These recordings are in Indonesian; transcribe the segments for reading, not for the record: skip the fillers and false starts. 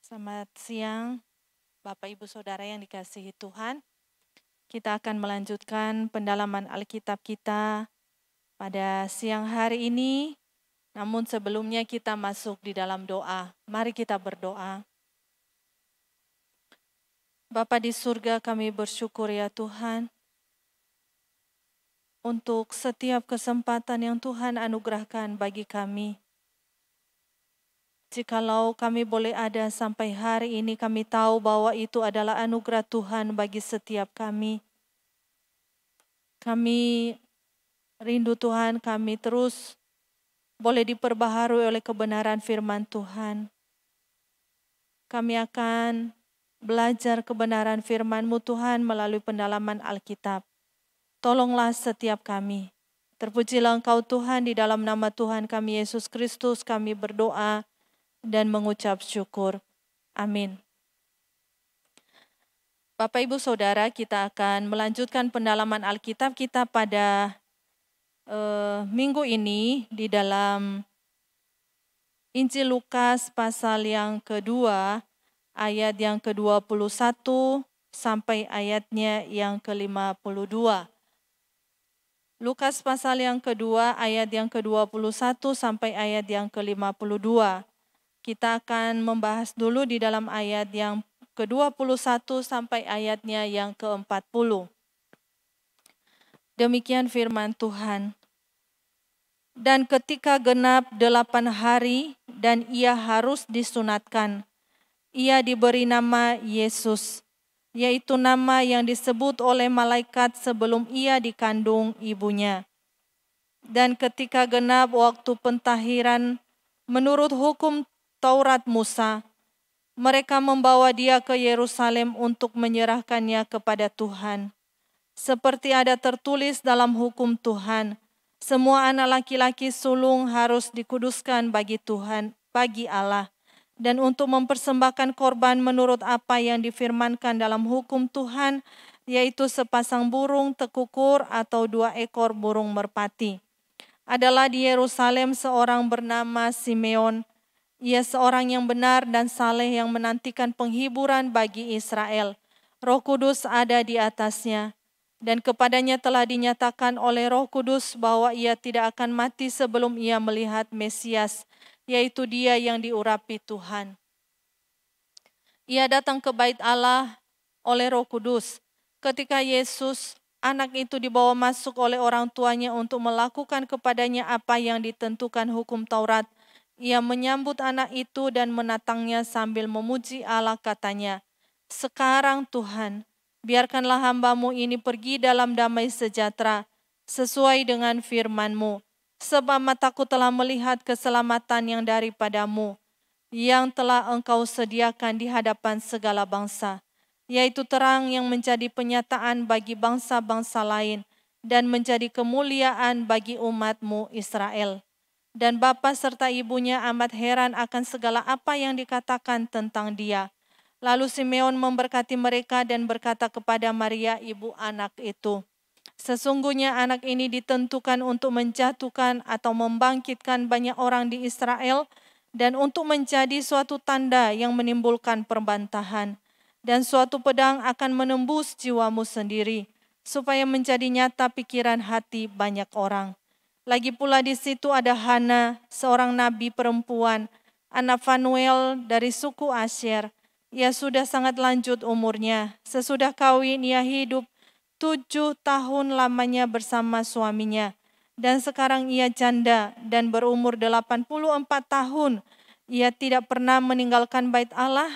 Selamat siang, Bapak Ibu Saudara yang dikasihi Tuhan. Kita akan melanjutkan pendalaman Alkitab kita pada siang hari ini. Namun sebelumnya kita masuk di dalam doa. Mari kita berdoa. Bapa di surga, kami bersyukur ya Tuhan untuk setiap kesempatan yang Tuhan anugerahkan bagi kami. Jikalau kami boleh ada sampai hari ini, kami tahu bahwa itu adalah anugerah Tuhan bagi setiap kami. Kami rindu Tuhan, kami terus boleh diperbaharui oleh kebenaran firman Tuhan. Kami akan belajar kebenaran firman-Mu Tuhan melalui pendalaman Alkitab. Tolonglah setiap kami. Terpujilah Engkau Tuhan, di dalam nama Tuhan kami Yesus Kristus kami berdoa dan mengucap syukur. Amin. Bapak Ibu Saudara, kita akan melanjutkan pendalaman Alkitab kita pada minggu ini di dalam Injil Lukas pasal yang kedua, ayat yang ke-21 sampai ayatnya yang ke-52. Lukas pasal yang kedua, ayat yang ke-21 sampai ayat yang ke-52. Kita akan membahas dulu di dalam ayat yang ke-21 sampai ayatnya yang ke-40. Demikian firman Tuhan. Dan ketika genap 8 hari dan ia harus disunatkan, ia diberi nama Yesus, yaitu nama yang disebut oleh malaikat sebelum ia dikandung ibunya. Dan ketika genap waktu pentahiran menurut hukum Taurat Musa, mereka membawa dia ke Yerusalem untuk menyerahkannya kepada Tuhan. Seperti ada tertulis dalam hukum Tuhan, semua anak laki-laki sulung harus dikuduskan bagi Tuhan, bagi Allah, dan untuk mempersembahkan korban menurut apa yang difirmankan dalam hukum Tuhan, yaitu sepasang burung tekukur atau 2 ekor burung merpati. Adalah di Yerusalem seorang bernama Simeon. Ia seorang yang benar dan saleh yang menantikan penghiburan bagi Israel. Roh Kudus ada di atasnya. Dan kepadanya telah dinyatakan oleh Roh Kudus bahwa ia tidak akan mati sebelum ia melihat Mesias, yaitu dia yang diurapi Tuhan. Ia datang ke bait Allah oleh Roh Kudus. Ketika Yesus, anak itu dibawa masuk oleh orang tuanya untuk melakukan kepadanya apa yang ditentukan hukum Taurat, ia menyambut anak itu dan menatangnya sambil memuji Allah, katanya, "Sekarang Tuhan, biarkanlah hamba-Mu ini pergi dalam damai sejahtera, sesuai dengan firman-Mu. Sebab mataku telah melihat keselamatan yang daripada-Mu, yang telah Engkau sediakan di hadapan segala bangsa, yaitu terang yang menjadi penyataan bagi bangsa-bangsa lain, dan menjadi kemuliaan bagi umat-Mu Israel." Dan bapa serta ibunya amat heran akan segala apa yang dikatakan tentang dia. Lalu Simeon memberkati mereka dan berkata kepada Maria ibu anak itu, "Sesungguhnya anak ini ditentukan untuk menjatuhkan atau membangkitkan banyak orang di Israel dan untuk menjadi suatu tanda yang menimbulkan perbantahan. Dan suatu pedang akan menembus jiwamu sendiri, supaya menjadi nyata pikiran hati banyak orang." Lagi pula di situ ada Hana, seorang nabi perempuan, anak Fanuel dari suku Asyer. Ia sudah sangat lanjut umurnya. Sesudah kawin ia hidup 7 tahun lamanya bersama suaminya. Dan sekarang ia janda dan berumur 84 tahun. Ia tidak pernah meninggalkan bait Allah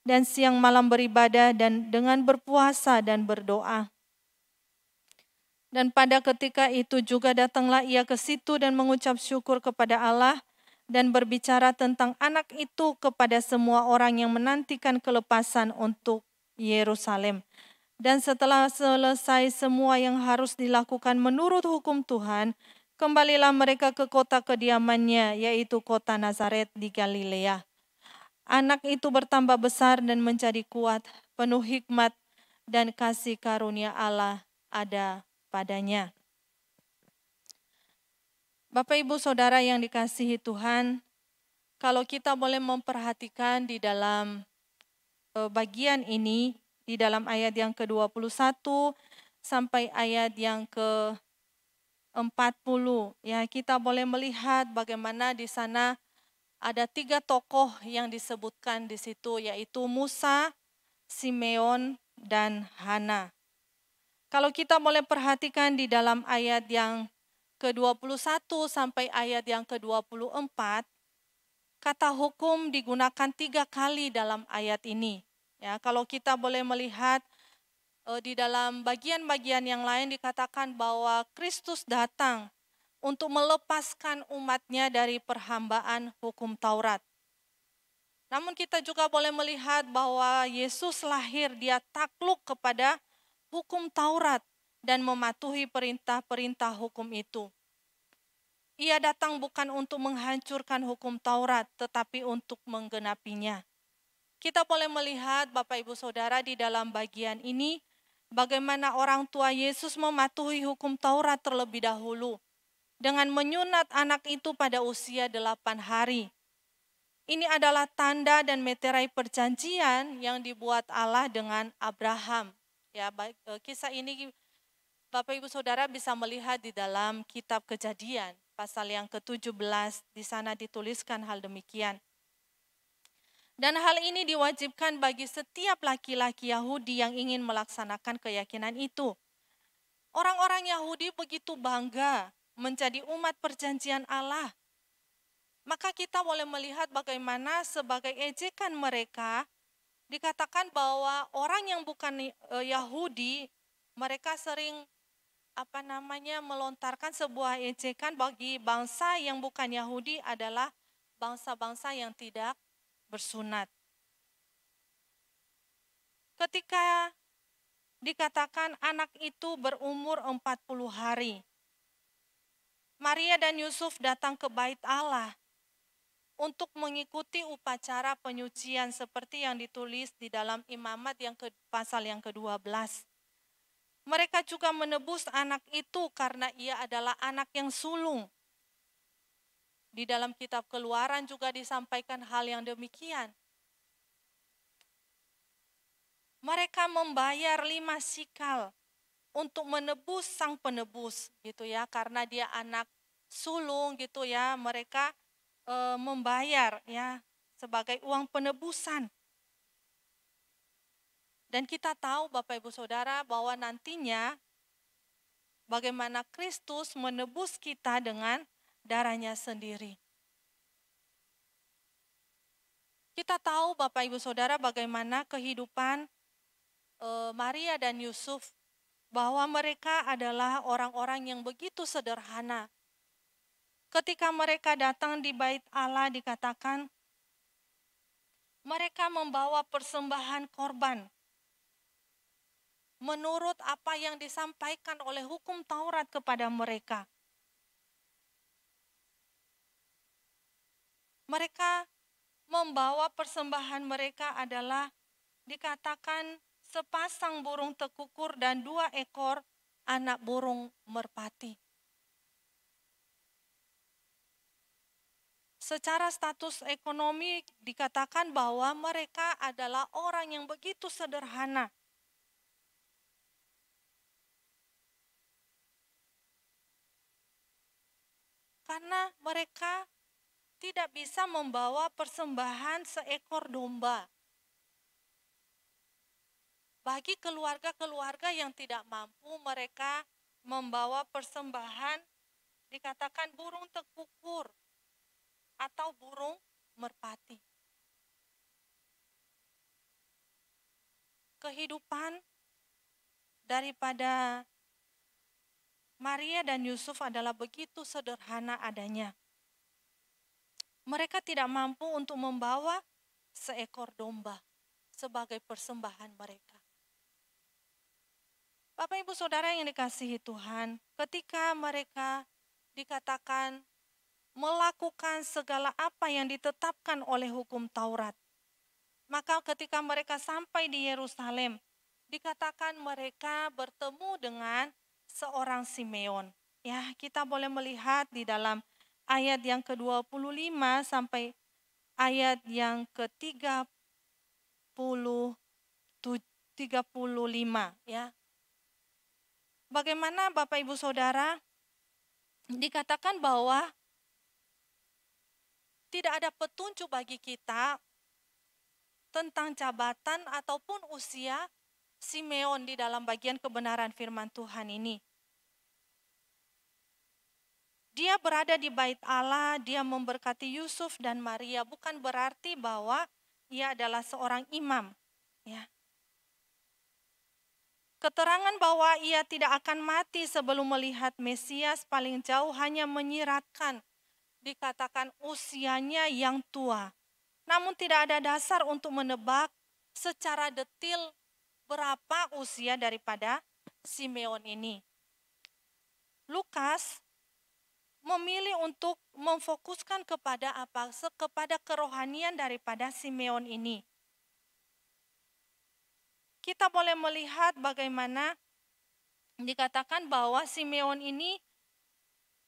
dan siang malam beribadah dan dengan berpuasa dan berdoa. Dan pada ketika itu juga datanglah ia ke situ dan mengucap syukur kepada Allah dan berbicara tentang anak itu kepada semua orang yang menantikan kelepasan untuk Yerusalem. Dan setelah selesai semua yang harus dilakukan menurut hukum Tuhan, kembalilah mereka ke kota kediamannya, yaitu kota Nazaret di Galilea. Anak itu bertambah besar dan menjadi kuat, penuh hikmat, dan kasih karunia Allah ada padanya. Bapak Ibu Saudara yang dikasihi Tuhan, kalau kita boleh memperhatikan di dalam bagian ini di dalam ayat yang ke-21 sampai ayat yang ke-40. Ya, kita boleh melihat bagaimana di sana ada 3 tokoh yang disebutkan di situ, yaitu Musa, Simeon, dan Hana. Kalau kita boleh perhatikan di dalam ayat yang ke-21 sampai ayat yang ke-24, kata hukum digunakan 3 kali dalam ayat ini. Ya, kalau kita boleh melihat di dalam bagian-bagian yang lain dikatakan bahwa Kristus datang untuk melepaskan umatnya dari perhambaan hukum Taurat. Namun kita juga boleh melihat bahwa Yesus lahir, dia takluk kepada hukum Taurat dan mematuhi perintah-perintah hukum itu. Ia datang bukan untuk menghancurkan hukum Taurat, tetapi untuk menggenapinya. Kita boleh melihat Bapak Ibu Saudara di dalam bagian ini, bagaimana orang tua Yesus mematuhi hukum Taurat terlebih dahulu, dengan menyunat anak itu pada usia 8 hari. Ini adalah tanda dan meterai perjanjian yang dibuat Allah dengan Abraham. Ya, kisah ini Bapak Ibu Saudara bisa melihat di dalam kitab Kejadian, pasal yang ke-17, di sana dituliskan hal demikian. Dan hal ini diwajibkan bagi setiap laki-laki Yahudi yang ingin melaksanakan keyakinan itu. Orang-orang Yahudi begitu bangga menjadi umat perjanjian Allah. Maka kita boleh melihat bagaimana sebagai ejekan mereka, dikatakan bahwa orang yang bukan Yahudi, mereka sering melontarkan sebuah ejekan bagi bangsa yang bukan Yahudi adalah bangsa-bangsa yang tidak bersunat. Ketika dikatakan anak itu berumur 40 hari, Maria dan Yusuf datang ke bait Allah untuk mengikuti upacara penyucian seperti yang ditulis di dalam Imamat pasal yang ke-12. Mereka juga menebus anak itu karena ia adalah anak yang sulung. Di dalam kitab Keluaran juga disampaikan hal yang demikian. Mereka membayar 5 sikal untuk menebus sang penebus gitu ya, karena dia anak sulung gitu ya, mereka membayar ya sebagai uang penebusan. Dan kita tahu Bapak Ibu Saudara bahwa nantinya bagaimana Kristus menebus kita dengan darahnya sendiri. Kita tahu Bapak Ibu Saudara bagaimana kehidupan Maria dan Yusuf, bahwa mereka adalah orang-orang yang begitu sederhana. Ketika mereka datang di bait Allah dikatakan mereka membawa persembahan korban menurut apa yang disampaikan oleh hukum Taurat kepada mereka. Mereka membawa persembahan mereka adalah dikatakan sepasang burung tekukur dan 2 ekor anak burung merpati. Secara status ekonomi dikatakan bahwa mereka adalah orang yang begitu sederhana. Karena mereka tidak bisa membawa persembahan seekor domba. Bagi keluarga-keluarga yang tidak mampu, mereka membawa persembahan dikatakan burung tekukur atau burung merpati. Kehidupan daripada Maria dan Yusuf adalah begitu sederhana adanya. Mereka tidak mampu untuk membawa seekor domba sebagai persembahan mereka. Bapak Ibu Saudara yang dikasihi Tuhan, ketika mereka dikatakan melakukan segala apa yang ditetapkan oleh hukum Taurat, maka ketika mereka sampai di Yerusalem, dikatakan mereka bertemu dengan seorang Simeon. Ya, kita boleh melihat di dalam ayat yang ke-25 sampai ayat yang ke-30 ya. Bagaimana Bapak Ibu Saudara, dikatakan bahwa tidak ada petunjuk bagi kita tentang jabatan ataupun usia Simeon di dalam bagian kebenaran firman Tuhan ini. Dia berada di bait Allah, dia memberkati Yusuf dan Maria, bukan berarti bahwa ia adalah seorang imam, ya. Keterangan bahwa ia tidak akan mati sebelum melihat Mesias paling jauh hanya menyiratkan, dikatakan usianya yang tua. Namun tidak ada dasar untuk menebak secara detil berapa usia daripada Simeon ini. Lukas memilih untuk memfokuskan kepada apa? Kepada kerohanian daripada Simeon ini. Kita boleh melihat bagaimana dikatakan bahwa Simeon ini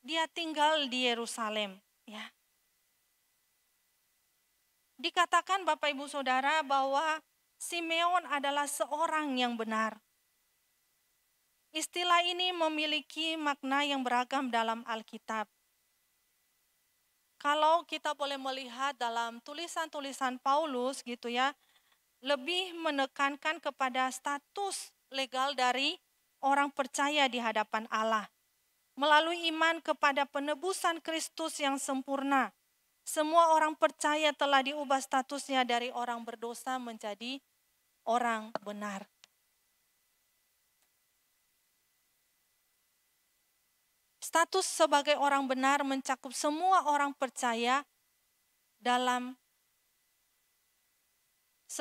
dia tinggal di Yerusalem, ya. Dikatakan Bapak Ibu Saudara bahwa Simeon adalah seorang yang benar. Istilah ini memiliki makna yang beragam dalam Alkitab. Kalau kita boleh melihat dalam tulisan-tulisan Paulus gitu ya, lebih menekankan kepada status legal dari orang percaya di hadapan Allah. Melalui iman kepada penebusan Kristus yang sempurna, semua orang percaya telah diubah statusnya dari orang berdosa menjadi orang benar. Status sebagai orang benar mencakup semua orang percaya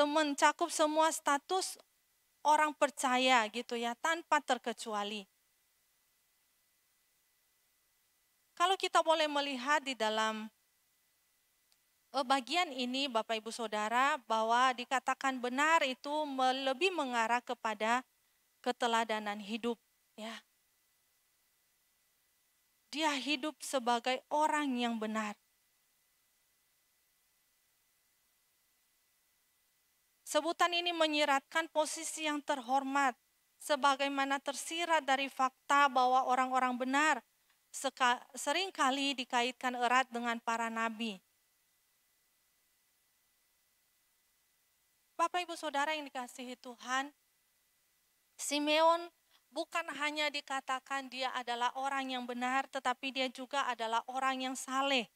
mencakup semua status orang percaya gitu ya, tanpa terkecuali. Kalau kita boleh melihat di dalam bagian ini Bapak Ibu Saudara, bahwa dikatakan benar itu lebih mengarah kepada keteladanan hidup, ya. Dia hidup sebagai orang yang benar. Sebutan ini menyiratkan posisi yang terhormat, sebagaimana tersirat dari fakta bahwa orang-orang benar seringkali dikaitkan erat dengan para nabi. Bapak Ibu Saudara yang dikasihi Tuhan, Simeon bukan hanya dikatakan dia adalah orang yang benar, tetapi dia juga adalah orang yang saleh.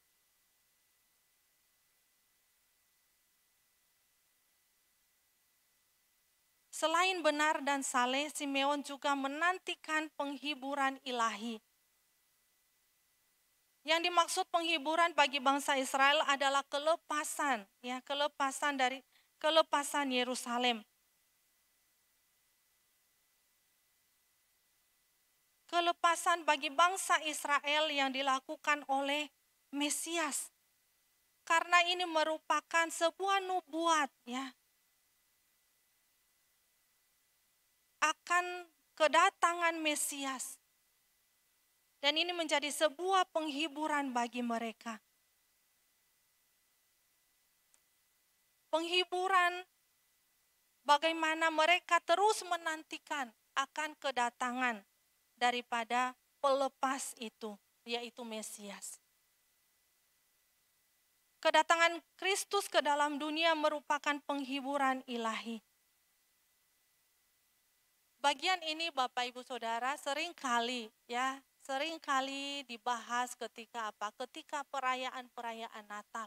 Selain benar dan saleh, Simeon juga menantikan penghiburan ilahi. Yang dimaksud penghiburan bagi bangsa Israel adalah kelepasan, ya, kelepasan Yerusalem. Kelepasan bagi bangsa Israel yang dilakukan oleh Mesias. Karena ini merupakan sebuah nubuat, ya, akan kedatangan Mesias. Dan ini menjadi sebuah penghiburan bagi mereka. Penghiburan bagaimana mereka terus menantikan akan kedatangan daripada pelepas itu, yaitu Mesias. Kedatangan Kristus ke dalam dunia merupakan penghiburan ilahi. Bagian ini Bapak Ibu Saudara seringkali dibahas ketika apa? Ketika perayaan-perayaan Natal.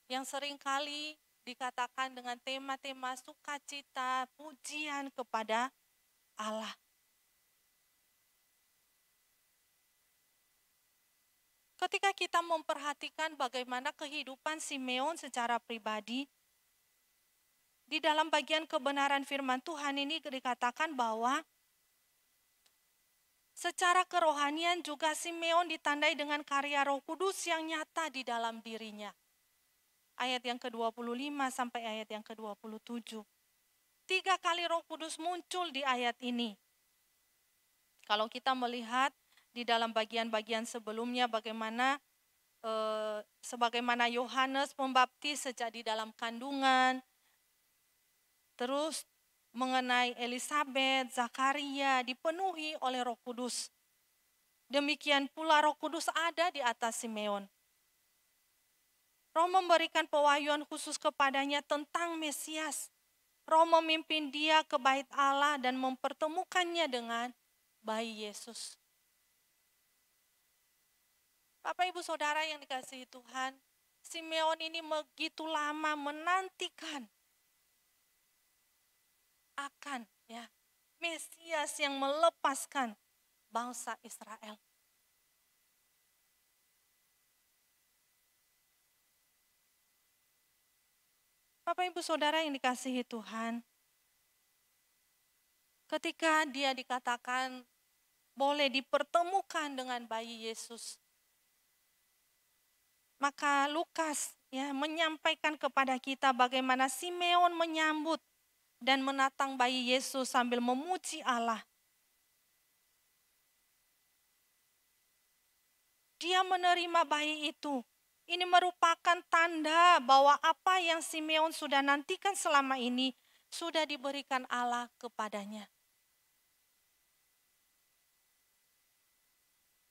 Yang seringkali dikatakan dengan tema-tema sukacita, pujian kepada Allah. Ketika kita memperhatikan bagaimana kehidupan Simeon secara pribadi, di dalam bagian kebenaran firman Tuhan ini dikatakan bahwa secara kerohanian juga Simeon ditandai dengan karya Roh Kudus yang nyata di dalam dirinya. Ayat yang ke-25 sampai ayat yang ke-27. 3 kali Roh Kudus muncul di ayat ini. Kalau kita melihat di dalam bagian-bagian sebelumnya bagaimana sebagaimana Yohanes Pembaptis sejak di dalam kandungan, terus mengenai Elisabet, Zakaria dipenuhi oleh Roh Kudus. Demikian pula Roh Kudus ada di atas Simeon. Roh memberikan pewahyuan khusus kepadanya tentang Mesias. Roh memimpin dia ke bait Allah dan mempertemukannya dengan bayi Yesus. Bapak Ibu Saudara yang dikasihi Tuhan, Simeon ini begitu lama menantikan akan Mesias yang melepaskan bangsa Israel. Bapak Ibu Saudara yang dikasihi Tuhan, ketika dia dikatakan boleh dipertemukan dengan bayi Yesus, maka Lukas menyampaikan kepada kita bagaimana Simeon menyambut dan menatang bayi Yesus sambil memuji Allah. Dia menerima bayi itu. Ini merupakan tanda bahwa apa yang Simeon sudah nantikan selama ini sudah diberikan Allah kepadanya.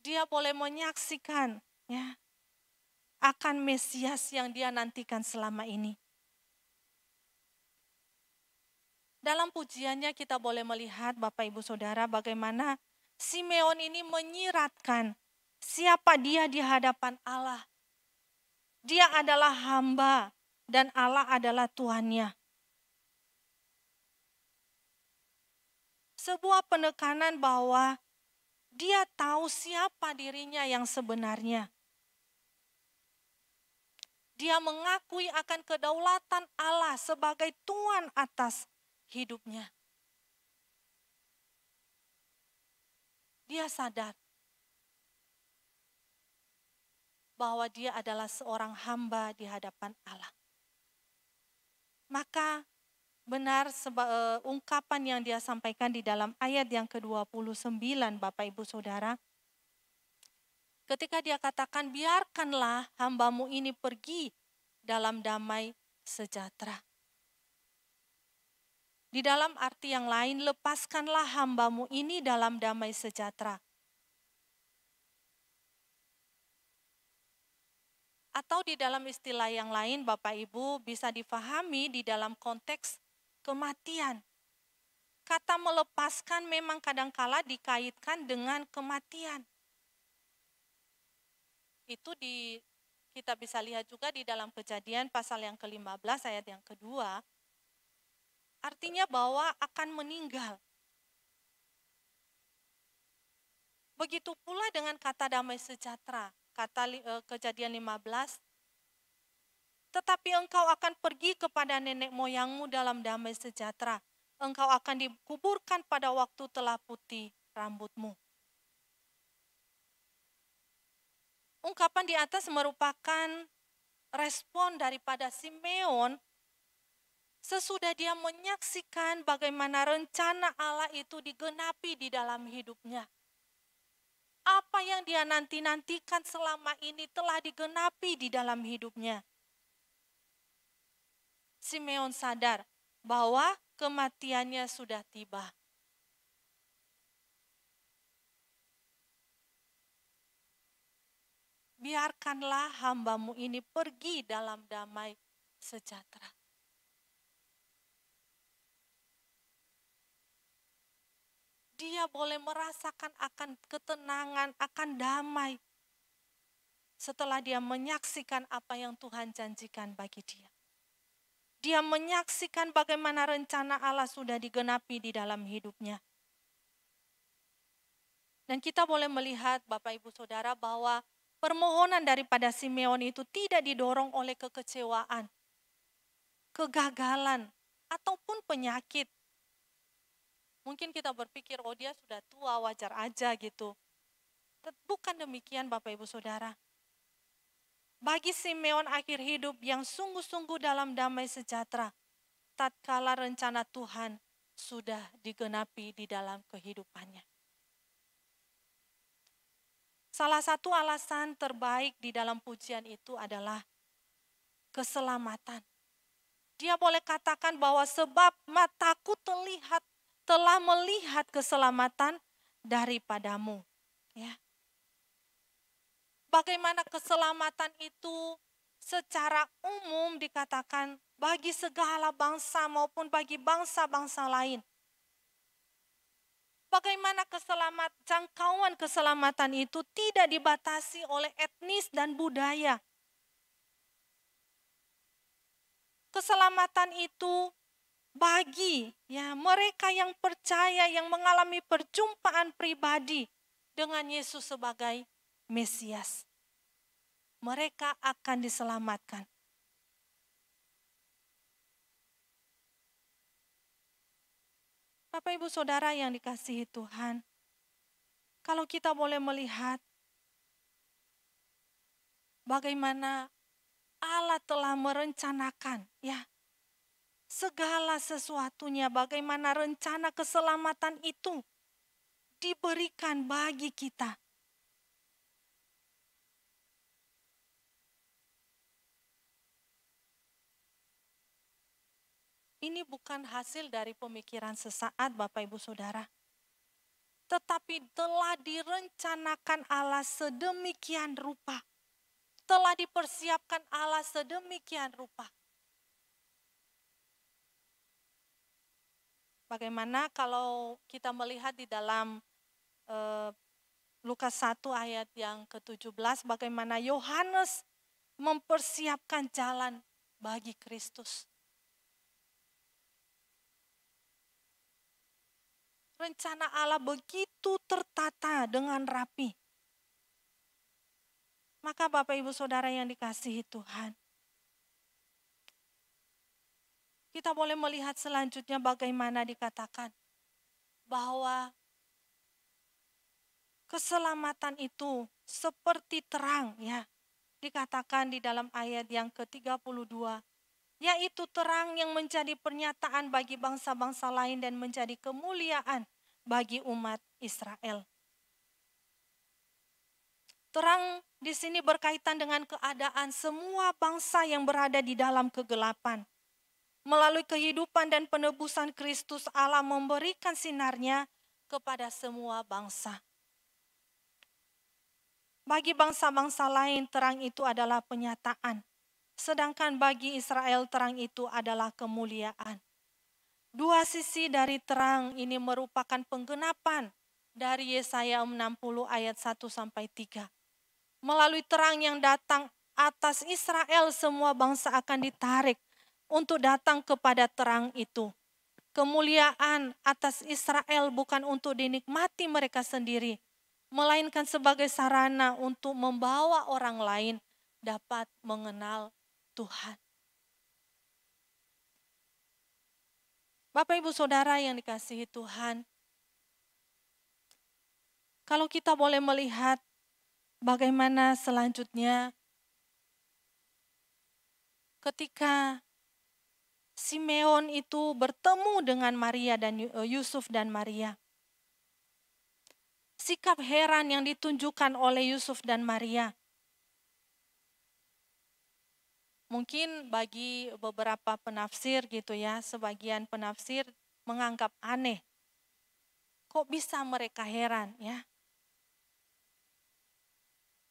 Dia boleh menyaksikan akan Mesias yang dia nantikan selama ini. Dalam pujiannya kita boleh melihat Bapak Ibu Saudara bagaimana Simeon ini menyiratkan siapa dia di hadapan Allah. Dia adalah hamba dan Allah adalah Tuhannya. Sebuah penekanan bahwa dia tahu siapa dirinya yang sebenarnya. Dia mengakui akan kedaulatan Allah sebagai Tuhan atas hidupnya. Dia sadar bahwa dia adalah seorang hamba di hadapan Allah. Maka benar ungkapan yang dia sampaikan di dalam ayat yang ke-29 Bapak Ibu Saudara. Ketika dia katakan biarkanlah hambamu ini pergi dalam damai sejahtera. Di dalam arti yang lain lepaskanlah hambamu ini dalam damai sejahtera. Atau di dalam istilah yang lain Bapak Ibu bisa difahami di dalam konteks kematian. Kata melepaskan memang kadangkala dikaitkan dengan kematian. Itu kita bisa lihat juga di dalam Kejadian pasal yang ke-15 ayat yang kedua. Artinya bahwa akan meninggal. Begitu pula dengan kata damai sejahtera. Kata Kejadian 15, tetapi engkau akan pergi kepada nenek moyangmu dalam damai sejahtera. Engkau akan dikuburkan pada waktu telah putih rambutmu. Ungkapan di atas merupakan respon daripada Simeon sesudah dia menyaksikan bagaimana rencana Allah itu digenapi di dalam hidupnya. Apa yang dia nanti-nantikan selama ini telah digenapi di dalam hidupnya. Simeon sadar bahwa kematiannya sudah tiba. Biarkanlah hambamu ini pergi dalam damai sejahtera. Dia boleh merasakan akan ketenangan, akan damai. Setelah dia menyaksikan apa yang Tuhan janjikan bagi dia. Dia menyaksikan bagaimana rencana Allah sudah digenapi di dalam hidupnya. Dan kita boleh melihat Bapak Ibu Saudara bahwa permohonan daripada Simeon itu tidak didorong oleh kekecewaan, kegagalan, ataupun penyakit. Mungkin kita berpikir, oh dia sudah tua, wajar aja gitu. Bukan demikian Bapak Ibu Saudara. Bagi Simeon akhir hidup yang sungguh-sungguh dalam damai sejahtera, tatkala rencana Tuhan sudah digenapi di dalam kehidupannya. Salah satu alasan terbaik di dalam pujian itu adalah keselamatan. Dia boleh katakan bahwa sebab mataku telah melihat keselamatan daripadamu. Ya. Bagaimana keselamatan itu secara umum dikatakan bagi segala bangsa maupun bagi bangsa-bangsa lain. Bagaimana jangkauan keselamatan itu tidak dibatasi oleh etnis dan budaya. Keselamatan itu bagi mereka yang percaya, yang mengalami perjumpaan pribadi dengan Yesus sebagai Mesias. Mereka akan diselamatkan. Bapak Ibu Saudara yang dikasihi Tuhan, kalau kita boleh melihat bagaimana Allah telah merencanakan segala sesuatunya, bagaimana rencana keselamatan itu diberikan bagi kita. Ini bukan hasil dari pemikiran sesaat Bapak Ibu Saudara, tetapi telah direncanakan Allah sedemikian rupa, telah dipersiapkan Allah sedemikian rupa. Bagaimana kalau kita melihat di dalam Lukas 1 ayat yang ke-17, bagaimana Yohanes mempersiapkan jalan bagi Kristus. Rencana Allah begitu tertata dengan rapi. Maka Bapak Ibu Saudara yang dikasihi Tuhan, kita boleh melihat selanjutnya bagaimana dikatakan bahwa keselamatan itu seperti terang dikatakan di dalam ayat yang ke-32, yaitu terang yang menjadi pernyataan bagi bangsa-bangsa lain dan menjadi kemuliaan bagi umat Israel. Terang di sini berkaitan dengan keadaan semua bangsa yang berada di dalam kegelapan. Melalui kehidupan dan penebusan Kristus, Allah memberikan sinarnya kepada semua bangsa. Bagi bangsa-bangsa lain, terang itu adalah penyataan. Sedangkan bagi Israel, terang itu adalah kemuliaan. Dua sisi dari terang ini merupakan penggenapan dari Yesaya 60 ayat 1-3. Melalui terang yang datang atas Israel, semua bangsa akan ditarik untuk datang kepada terang itu. Kemuliaan atas Israel bukan untuk dinikmati mereka sendiri, melainkan sebagai sarana untuk membawa orang lain dapat mengenal Tuhan. Bapak Ibu Saudara yang dikasihi Tuhan, kalau kita boleh melihat bagaimana selanjutnya ketika Simeon itu bertemu dengan Maria dan Yusuf dan Maria. Sikap heran yang ditunjukkan oleh Yusuf dan Maria. Mungkin bagi beberapa penafsir sebagian penafsir menganggap aneh. Kok bisa mereka heran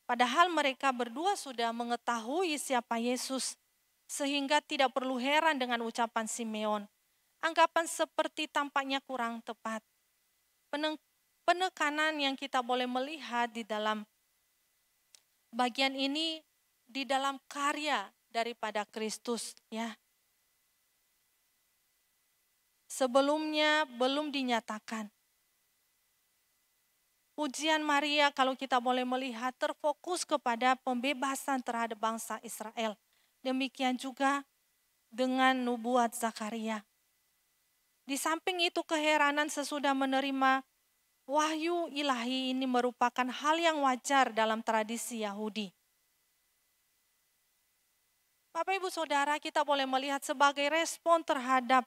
Padahal mereka berdua sudah mengetahui siapa Yesus, sehingga tidak perlu heran dengan ucapan Simeon. Anggapan seperti tampaknya kurang tepat. Penekanan yang kita boleh melihat di dalam bagian ini, di dalam karya daripada Kristus Sebelumnya belum dinyatakan. Pujian Maria kalau kita boleh melihat terfokus kepada pembebasan terhadap bangsa Israel. Demikian juga dengan nubuat Zakaria. Di samping itu keheranan sesudah menerima wahyu ilahi ini merupakan hal yang wajar dalam tradisi Yahudi. Bapak Ibu Saudara, kita boleh melihat sebagai respon terhadap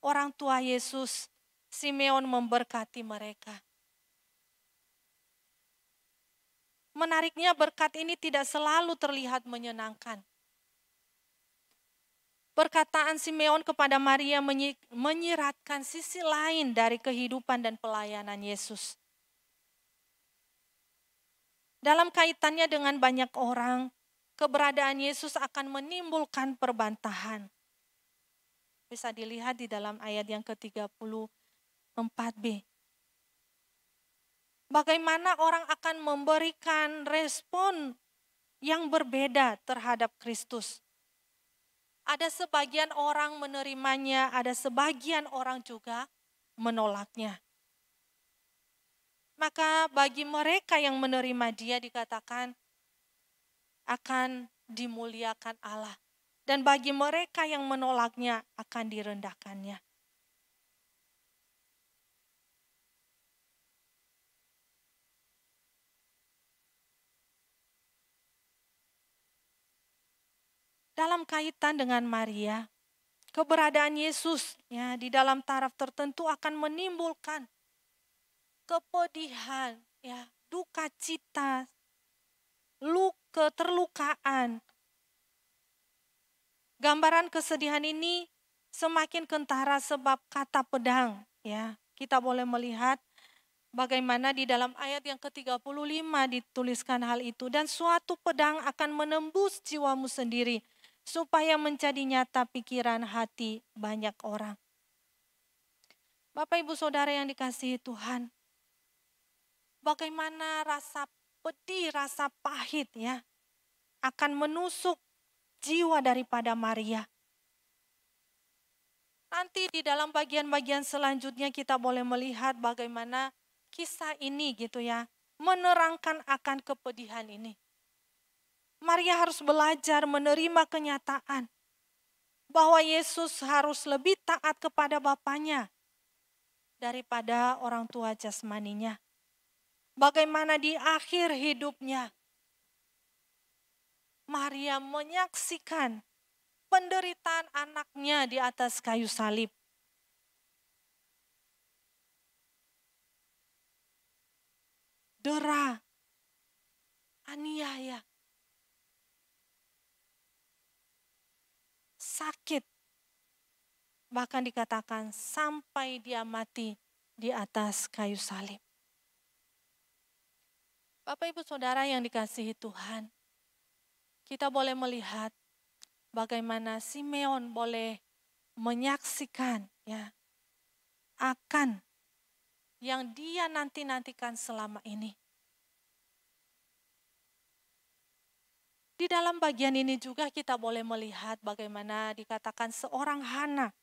orang tua Yesus, Simeon memberkati mereka. Menariknya berkat ini tidak selalu terlihat menyenangkan. Perkataan Simeon kepada Maria menyiratkan sisi lain dari kehidupan dan pelayanan Yesus. Dalam kaitannya dengan banyak orang, keberadaan Yesus akan menimbulkan perbantahan. Bisa dilihat di dalam ayat yang ke-34b. Bagaimana orang akan memberikan respon yang berbeda terhadap Kristus. Ada sebagian orang menerimanya, ada sebagian orang juga menolaknya. Maka bagi mereka yang menerima dia dikatakan akan dimuliakan Allah. Dan bagi mereka yang menolaknya akan direndahkannya. Dalam kaitan dengan Maria, keberadaan Yesus ya di dalam taraf tertentu akan menimbulkan kepedihan, ya, duka cita, keterlukaan. Gambaran kesedihan ini semakin kentara sebab kata pedang, ya. Kita boleh melihat bagaimana di dalam ayat yang ke-35 dituliskan hal itu, dan suatu pedang akan menembus jiwamu sendiri supaya menjadi nyata pikiran hati banyak orang. Bapak Ibu Saudara yang dikasihi Tuhan, bagaimana rasa pedih, rasa pahit ya akan menusuk jiwa daripada Maria. Nanti di dalam bagian-bagian selanjutnya kita boleh melihat bagaimana kisah ini gitu ya, menerangkan akan kepedihan ini. Maria harus belajar menerima kenyataan bahwa Yesus harus lebih taat kepada Bapaknya daripada orang tua jasmaninya. Bagaimana di akhir hidupnya Maria menyaksikan penderitaan anaknya di atas kayu salib. Dera, aniaya, sakit, bahkan dikatakan sampai dia mati di atas kayu salib. Bapak Ibu Saudara yang dikasihi Tuhan, kita boleh melihat bagaimana Simeon boleh menyaksikan ya akan yang dia nantikan selama ini. Di dalam bagian ini juga kita boleh melihat bagaimana dikatakan seorang Hana.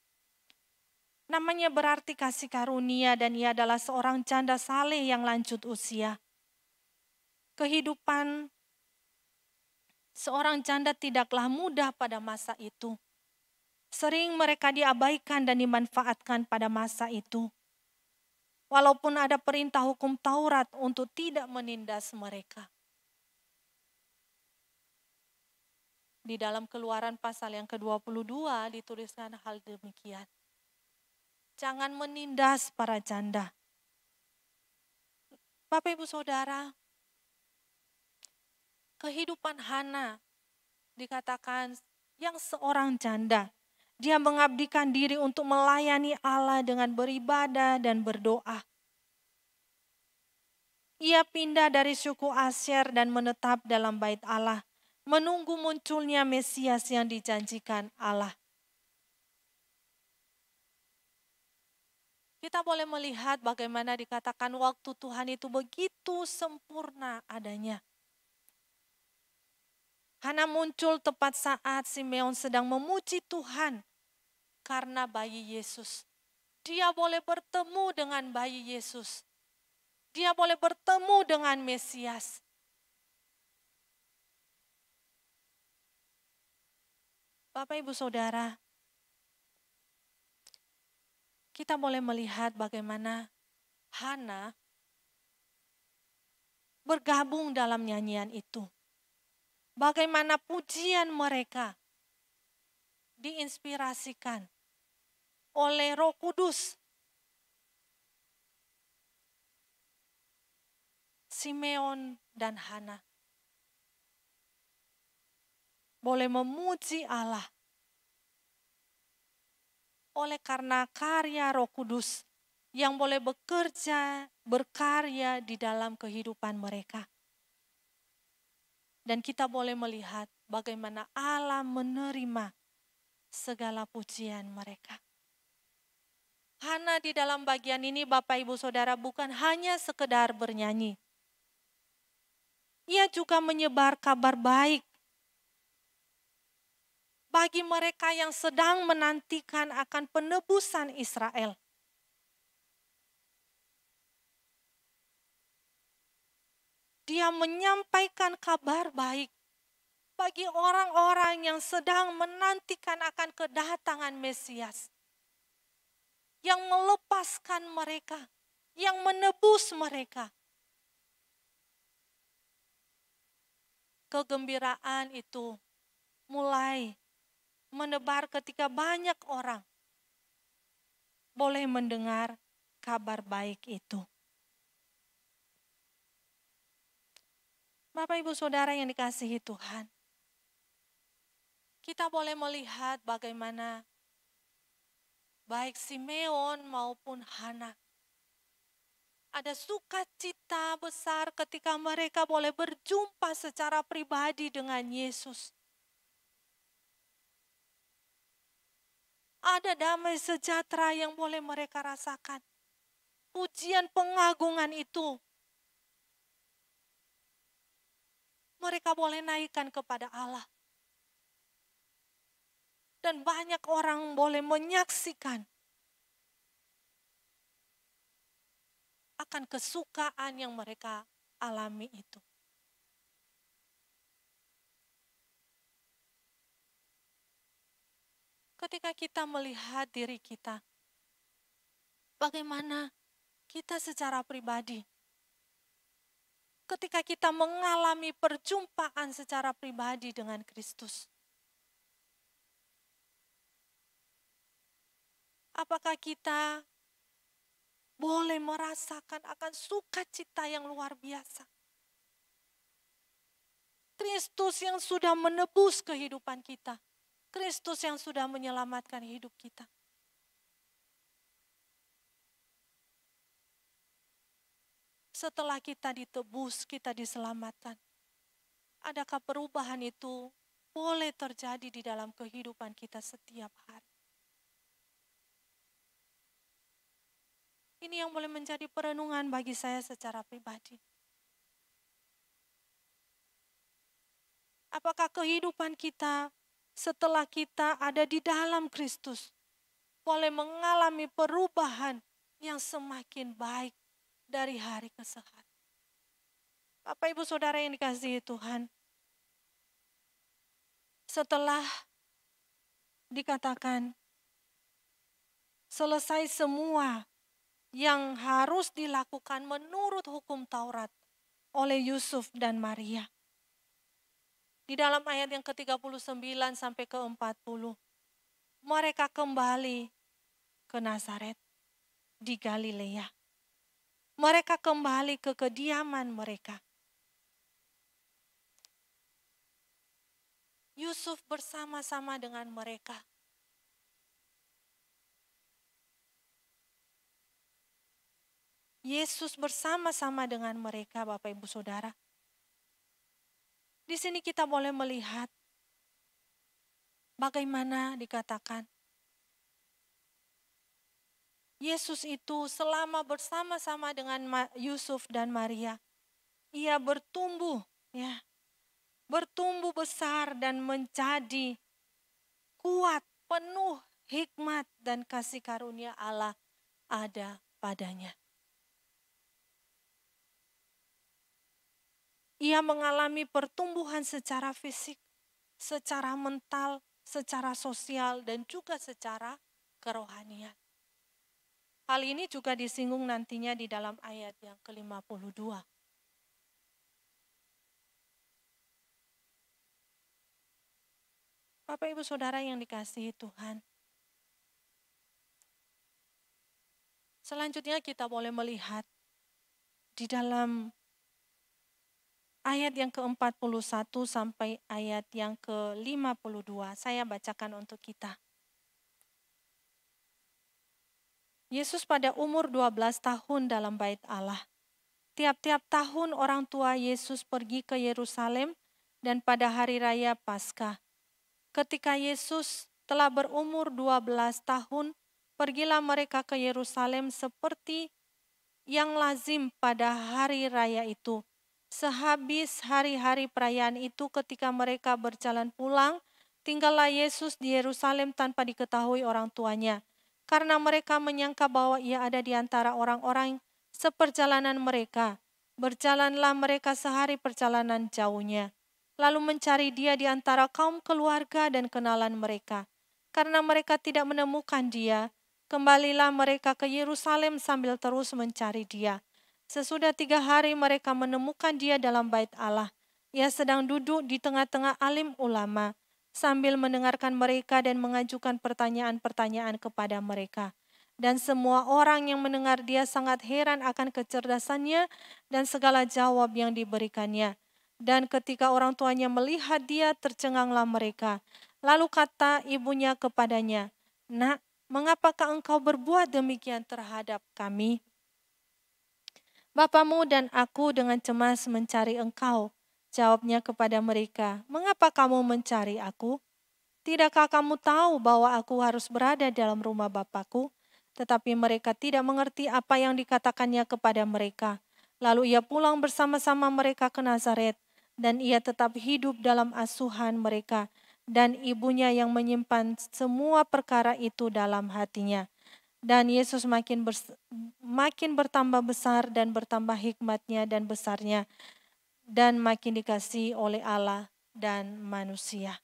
Namanya berarti kasih karunia dan ia adalah seorang janda saleh yang lanjut usia. Kehidupan seorang janda tidaklah mudah pada masa itu. Sering mereka diabaikan dan dimanfaatkan pada masa itu. Walaupun ada perintah hukum Taurat untuk tidak menindas mereka. Di dalam Keluaran pasal yang ke-22 dituliskan hal demikian. Jangan menindas para janda. Bapak Ibu Saudara, kehidupan Hana dikatakan yang seorang janda. Dia mengabdikan diri untuk melayani Allah dengan beribadah dan berdoa. Ia pindah dari suku Asyer dan menetap dalam bait Allah, menunggu munculnya Mesias yang dijanjikan Allah. Kita boleh melihat bagaimana dikatakan waktu Tuhan itu begitu sempurna adanya. Hana muncul tepat saat Simeon sedang memuji Tuhan karena bayi Yesus. Dia boleh bertemu dengan bayi Yesus. Dia boleh bertemu dengan Mesias. Bapak Ibu Saudara, kita boleh melihat bagaimana Hana bergabung dalam nyanyian itu. Bagaimana pujian mereka diinspirasikan oleh Roh Kudus. Simeon dan Hana boleh memuji Allah oleh karena karya Roh Kudus yang boleh bekerja, berkarya di dalam kehidupan mereka. Dan kita boleh melihat bagaimana Allah menerima segala pujian mereka. Hana di dalam bagian ini Bapak Ibu Saudara bukan hanya sekedar bernyanyi. Ia juga menyebar kabar baik bagi mereka yang sedang menantikan akan penebusan Israel. Dia menyampaikan kabar baik bagi orang-orang yang sedang menantikan akan kedatangan Mesias. Yang melepaskan mereka, yang menebus mereka. Kegembiraan itu mulai menebar ketika banyak orang boleh mendengar kabar baik itu. Bapak Ibu Saudara yang dikasihi Tuhan, kita boleh melihat bagaimana baik Simeon maupun Hana ada sukacita besar ketika mereka boleh berjumpa secara pribadi dengan Yesus. Ada damai sejahtera yang boleh mereka rasakan. Pujian pengagungan itu mereka boleh naikkan kepada Allah. Dan banyak orang boleh menyaksikan akan kesukaan yang mereka alami itu. Ketika kita melihat diri kita, bagaimana kita secara pribadi, ketika kita mengalami perjumpaan secara pribadi dengan Kristus, apakah kita boleh merasakan akan sukacita yang luar biasa? Kristus yang sudah menebus kehidupan kita. Kristus yang sudah menyelamatkan hidup kita. Setelah kita ditebus, kita diselamatkan. Adakah perubahan itu boleh terjadi di dalam kehidupan kita setiap hari? Ini yang boleh menjadi perenungan bagi saya secara pribadi. Apakah kehidupan kita setelah kita ada di dalam Kristus boleh mengalami perubahan yang semakin baik dari hari ke hari? Bapak Ibu Saudara yang dikasihi Tuhan, setelah dikatakan selesai semua yang harus dilakukan menurut hukum Taurat oleh Yusuf dan Maria. Di dalam ayat yang ke-39 sampai ke-40, mereka kembali ke Nazaret di Galilea. Mereka kembali ke kediaman mereka. Yusuf bersama-sama dengan mereka. Yesus bersama-sama dengan mereka, Bapak Ibu Saudara. Di sini kita boleh melihat bagaimana dikatakan Yesus itu selama bersama-sama dengan Yusuf dan Maria, ia bertumbuh, bertumbuh besar dan menjadi kuat, penuh hikmat dan kasih karunia Allah ada padanya. Ia mengalami pertumbuhan secara fisik, secara mental, secara sosial, dan juga secara kerohanian. Hal ini juga disinggung nantinya di dalam ayat yang ke-52. Bapak Ibu Saudara yang dikasihi Tuhan. Selanjutnya kita boleh melihat di dalam ayat yang ke-41 sampai ayat yang ke-52. Saya bacakan untuk kita. Yesus pada umur 12 tahun dalam bait Allah. Tiap-tiap tahun orang tua Yesus pergi ke Yerusalem dan pada hari raya Paskah. Ketika Yesus telah berumur 12 tahun, pergilah mereka ke Yerusalem seperti yang lazim pada hari raya itu. Sehabis hari-hari perayaan itu, ketika mereka berjalan pulang, tinggallah Yesus di Yerusalem tanpa diketahui orang tuanya. Karena mereka menyangka bahwa ia ada di antara orang-orang seperjalanan mereka. Berjalanlah mereka sehari perjalanan jauhnya, lalu mencari dia di antara kaum keluarga dan kenalan mereka. Karena mereka tidak menemukan dia, kembalilah mereka ke Yerusalem sambil terus mencari dia. Sesudah 3 hari mereka menemukan dia dalam bait Allah. Ia sedang duduk di tengah-tengah alim ulama, sambil mendengarkan mereka dan mengajukan pertanyaan-pertanyaan kepada mereka. Dan semua orang yang mendengar dia sangat heran akan kecerdasannya dan segala jawab yang diberikannya. Dan ketika orang tuanya melihat dia, tercenganglah mereka. Lalu kata ibunya kepadanya, "Nak, mengapakah engkau berbuat demikian terhadap kami? Bapamu dan aku dengan cemas mencari engkau." Jawabnya kepada mereka, "Mengapa kamu mencari aku? Tidakkah kamu tahu bahwa aku harus berada dalam rumah Bapakku?" Tetapi mereka tidak mengerti apa yang dikatakannya kepada mereka. Lalu ia pulang bersama-sama mereka ke Nazaret, dan ia tetap hidup dalam asuhan mereka, dan ibunya yang menyimpan semua perkara itu dalam hatinya. Dan Yesus makin bertambah besar dan bertambah hikmatnya dan besarnya, dan makin dikasihi oleh Allah dan manusia.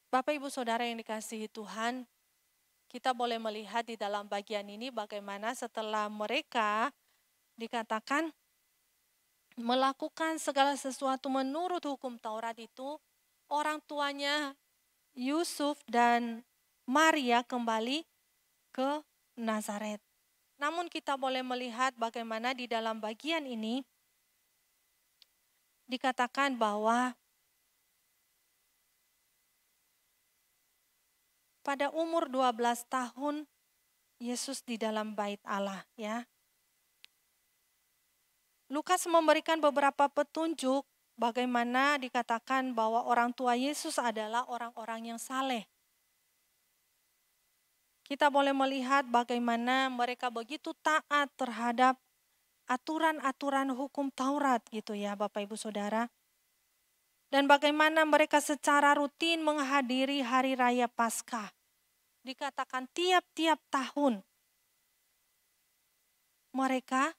Bapak Ibu Saudara yang dikasihi Tuhan, kita boleh melihat di dalam bagian ini bagaimana setelah mereka dikatakan melakukan segala sesuatu menurut hukum Taurat itu, orang tuanya Yusuf dan Maria kembali ke Nazaret. Namun kita boleh melihat bagaimana di dalam bagian ini dikatakan bahwa pada umur 12 tahun Yesus di dalam bait Allah, ya. Lukas memberikan beberapa petunjuk bagaimana dikatakan bahwa orang tua Yesus adalah orang-orang yang saleh. Kita boleh melihat bagaimana mereka begitu taat terhadap aturan-aturan hukum Taurat gitu ya Bapak Ibu Saudara. Dan bagaimana mereka secara rutin menghadiri hari raya Paskah. Dikatakan tiap-tiap tahun mereka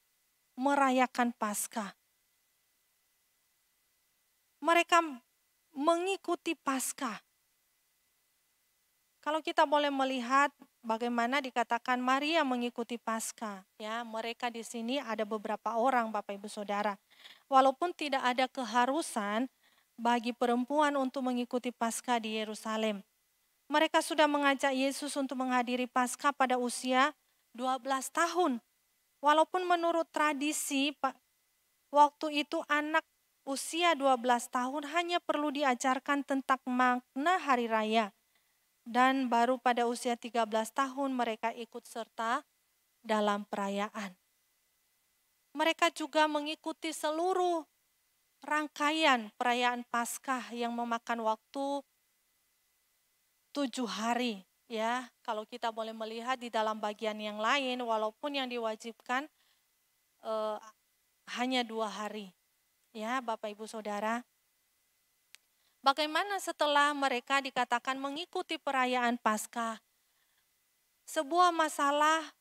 merayakan Paskah. Mereka mengikuti Paskah. Kalau kita boleh melihat bagaimana dikatakan Maria mengikuti Paskah, ya, mereka di sini ada beberapa orang Bapak Ibu Saudara. Walaupun tidak ada keharusan bagi perempuan untuk mengikuti Paskah di Yerusalem. Mereka sudah mengajak Yesus untuk menghadiri Paskah pada usia 12 tahun. Walaupun menurut tradisi waktu itu anak usia 12 tahun hanya perlu diajarkan tentang makna hari raya. Dan baru pada usia 13 tahun mereka ikut serta dalam perayaan. Mereka juga mengikuti seluruh rangkaian perayaan Paskah yang memakan waktu 7 hari. Ya, kalau kita boleh melihat di dalam bagian yang lain, walaupun yang diwajibkan hanya 2 hari. Ya, Bapak Ibu Saudara. Bagaimana setelah mereka dikatakan mengikuti perayaan Paskah? Sebuah masalah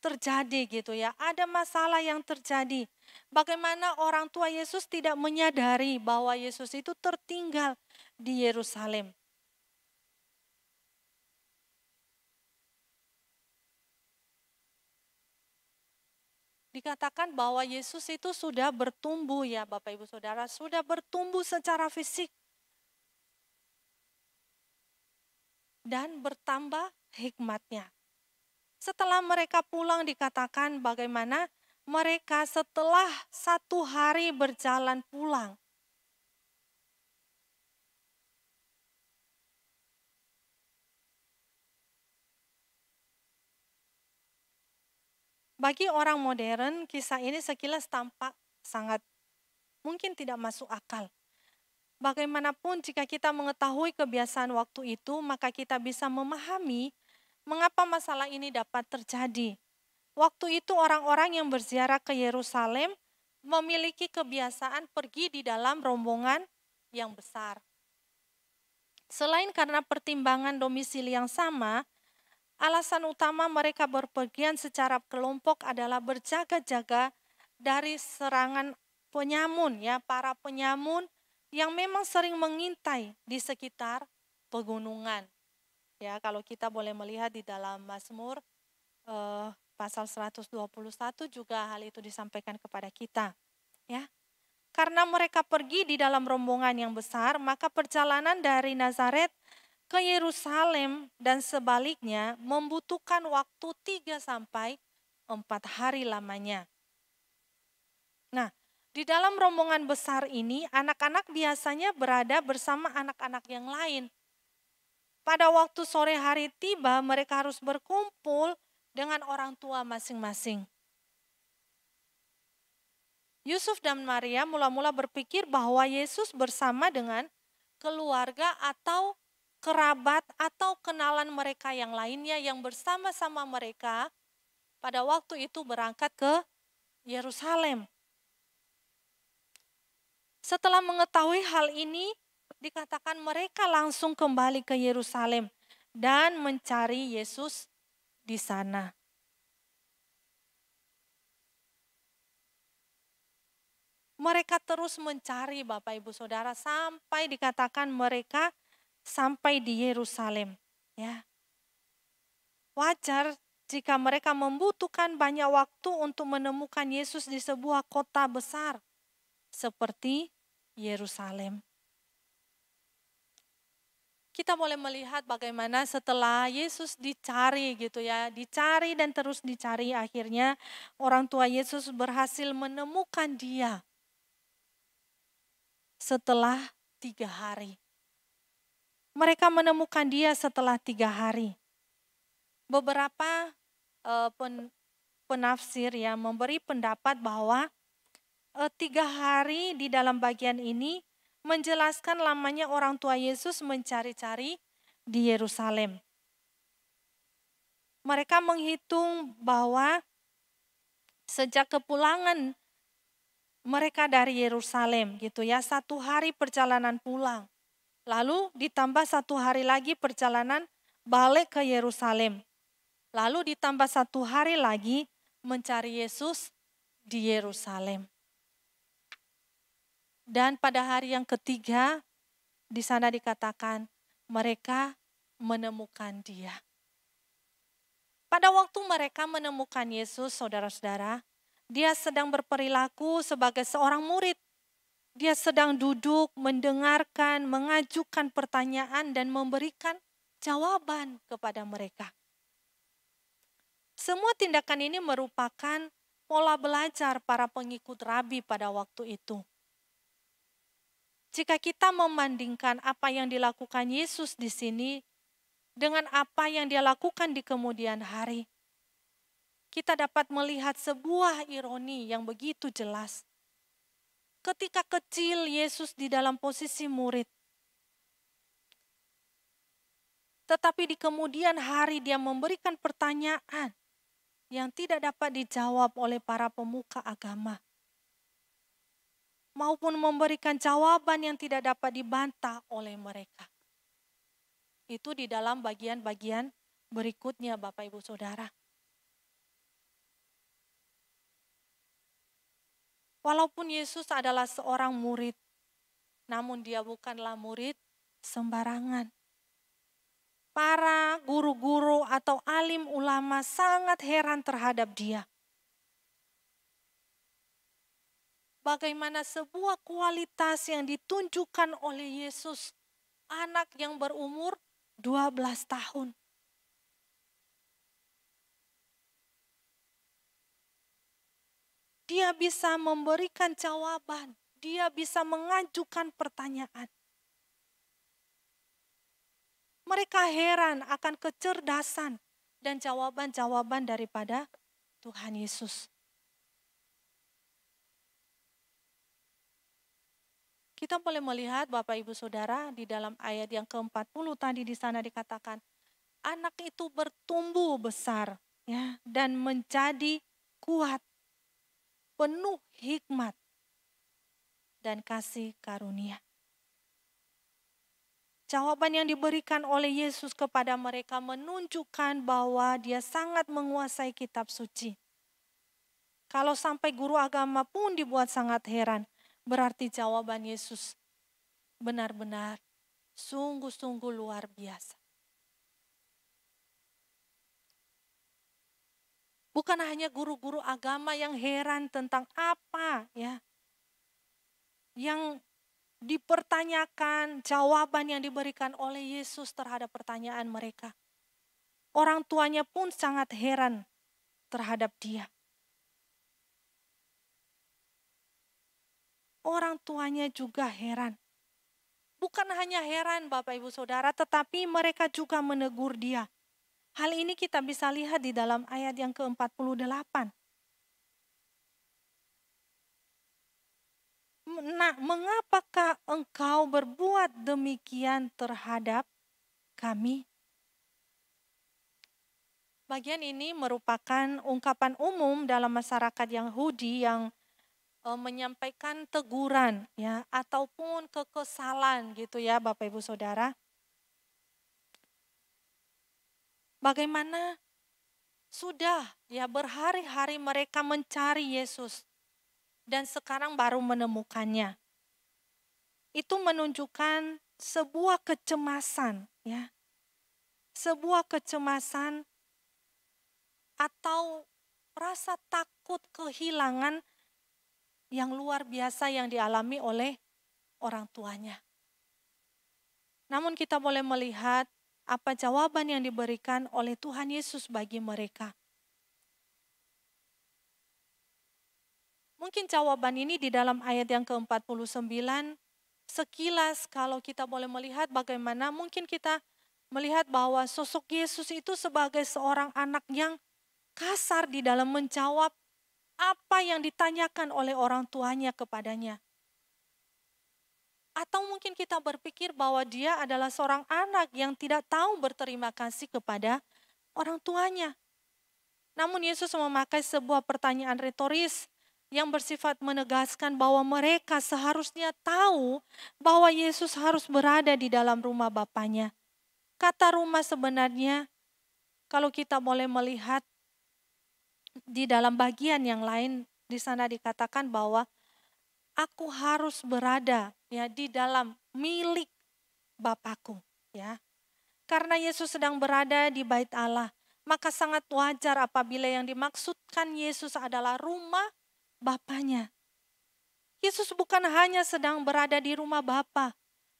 terjadi gitu ya. Ada masalah yang terjadi. Bagaimana orang tua Yesus tidak menyadari bahwa Yesus itu tertinggal di Yerusalem. Dikatakan bahwa Yesus itu sudah bertumbuh ya Bapak Ibu Saudara, sudah bertumbuh secara fisik. Dan bertambah hikmatnya. Setelah mereka pulang dikatakan bagaimana mereka setelah 1 hari berjalan pulang. Bagi orang modern, kisah ini sekilas tampak sangat mungkin tidak masuk akal. Bagaimanapun jika kita mengetahui kebiasaan waktu itu, maka kita bisa memahami mengapa masalah ini dapat terjadi. Waktu itu orang-orang yang berziarah ke Yerusalem memiliki kebiasaan pergi di dalam rombongan yang besar. Selain karena pertimbangan domisili yang sama, alasan utama mereka berpergian secara kelompok adalah berjaga-jaga dari serangan penyamun, para penyamun yang memang sering mengintai di sekitar pegunungan. Ya, kalau kita boleh melihat di dalam Mazmur pasal 121 juga hal itu disampaikan kepada kita, ya. Karena mereka pergi di dalam rombongan yang besar, maka perjalanan dari Nazaret ke Yerusalem dan sebaliknya membutuhkan waktu 3 sampai 4 hari lamanya. Nah, di dalam rombongan besar ini anak-anak biasanya berada bersama anak-anak yang lain. Pada waktu sore hari tiba, mereka harus berkumpul dengan orang tua masing-masing. Yusuf dan Maria mula-mula berpikir bahwa Yesus bersama dengan keluarga atau kerabat atau kenalan mereka yang lainnya yang bersama-sama mereka pada waktu itu berangkat ke Yerusalem. Setelah mengetahui hal ini, dikatakan mereka langsung kembali ke Yerusalem dan mencari Yesus di sana. Mereka terus mencari Bapak Ibu Saudara sampai dikatakan mereka sampai di Yerusalem, ya. Wajar jika mereka membutuhkan banyak waktu untuk menemukan Yesus di sebuah kota besar seperti Yerusalem. Kita boleh melihat bagaimana setelah Yesus dicari gitu ya, dicari dan terus dicari, akhirnya orang tua Yesus berhasil menemukan dia setelah 3 hari. Mereka menemukan dia setelah 3 hari. Beberapa penafsir yang memberi pendapat bahwa 3 hari di dalam bagian ini menjelaskan lamanya orang tua Yesus mencari-cari di Yerusalem. Mereka menghitung bahwa sejak kepulangan mereka dari Yerusalem gitu ya, 1 hari perjalanan pulang. Lalu ditambah 1 hari lagi perjalanan balik ke Yerusalem. Lalu ditambah 1 hari lagi mencari Yesus di Yerusalem. Dan pada hari yang ketiga, di sana dikatakan mereka menemukan dia. Pada waktu mereka menemukan Yesus, saudara-saudara, dia sedang berperilaku sebagai seorang murid. Dia sedang duduk, mendengarkan, mengajukan pertanyaan, dan memberikan jawaban kepada mereka. Semua tindakan ini merupakan pola belajar para pengikut Rabi pada waktu itu. Jika kita membandingkan apa yang dilakukan Yesus di sini dengan apa yang dia lakukan di kemudian hari, kita dapat melihat sebuah ironi yang begitu jelas. Ketika kecil Yesus di dalam posisi murid, tetapi di kemudian hari dia memberikan pertanyaan yang tidak dapat dijawab oleh para pemuka agama, maupun memberikan jawaban yang tidak dapat dibantah oleh mereka. Itu di dalam bagian-bagian berikutnya Bapak Ibu Saudara. Walaupun Yesus adalah seorang murid, namun dia bukanlah murid sembarangan. Para guru-guru atau alim ulama sangat heran terhadap dia. Bagaimana sebuah kualitas yang ditunjukkan oleh Yesus, anak yang berumur 12 tahun. dia bisa memberikan jawaban, dia bisa mengajukan pertanyaan. Mereka heran akan kecerdasan dan jawaban-jawaban daripada Tuhan Yesus. Kita boleh melihat Bapak Ibu Saudara di dalam ayat yang ke-40 tadi di sana dikatakan, anak itu bertumbuh besar ya dan menjadi kuat, penuh hikmat dan kasih karunia. Jawaban yang diberikan oleh Yesus kepada mereka menunjukkan bahwa dia sangat menguasai kitab suci. Kalau sampai guru agama pun dibuat sangat heran, berarti jawaban Yesus benar-benar sungguh-sungguh luar biasa. Bukan hanya guru-guru agama yang heran tentang apa ya yang dipertanyakan, jawaban yang diberikan oleh Yesus terhadap pertanyaan mereka. Orang tuanya pun sangat heran terhadap dia. Orang tuanya juga heran. Bukan hanya heran Bapak Ibu Saudara, tetapi mereka juga menegur dia. Hal ini kita bisa lihat di dalam ayat yang ke-48. Nah, mengapakah engkau berbuat demikian terhadap kami? Bagian ini merupakan ungkapan umum dalam masyarakat Yahudi yang menyampaikan teguran ya ataupun kekesalan gitu ya Bapak Ibu Saudara. Bagaimana sudah ya berhari-hari mereka mencari Yesus dan sekarang baru menemukannya. Itu menunjukkan sebuah kecemasan ya. Sebuah kecemasan atau rasa takut kehilangan yang luar biasa yang dialami oleh orang tuanya. Namun kita boleh melihat apa jawaban yang diberikan oleh Tuhan Yesus bagi mereka. Mungkin jawaban ini di dalam ayat yang ke-49, sekilas kalau kita boleh melihat bagaimana mungkin kita melihat bahwa sosok Yesus itu sebagai seorang anak yang kasar di dalam menjawab apa yang ditanyakan oleh orang tuanya kepadanya. Atau mungkin kita berpikir bahwa dia adalah seorang anak yang tidak tahu berterima kasih kepada orang tuanya. Namun Yesus memakai sebuah pertanyaan retoris yang bersifat menegaskan bahwa mereka seharusnya tahu bahwa Yesus harus berada di dalam rumah Bapanya. Kata rumah sebenarnya kalau kita boleh melihat di dalam bagian yang lain di sana dikatakan bahwa aku harus berada ya di dalam milik Bapakku ya. Karena Yesus sedang berada di bait Allah, maka sangat wajar apabila yang dimaksudkan Yesus adalah rumah Bapanya. Yesus bukan hanya sedang berada di rumah Bapa,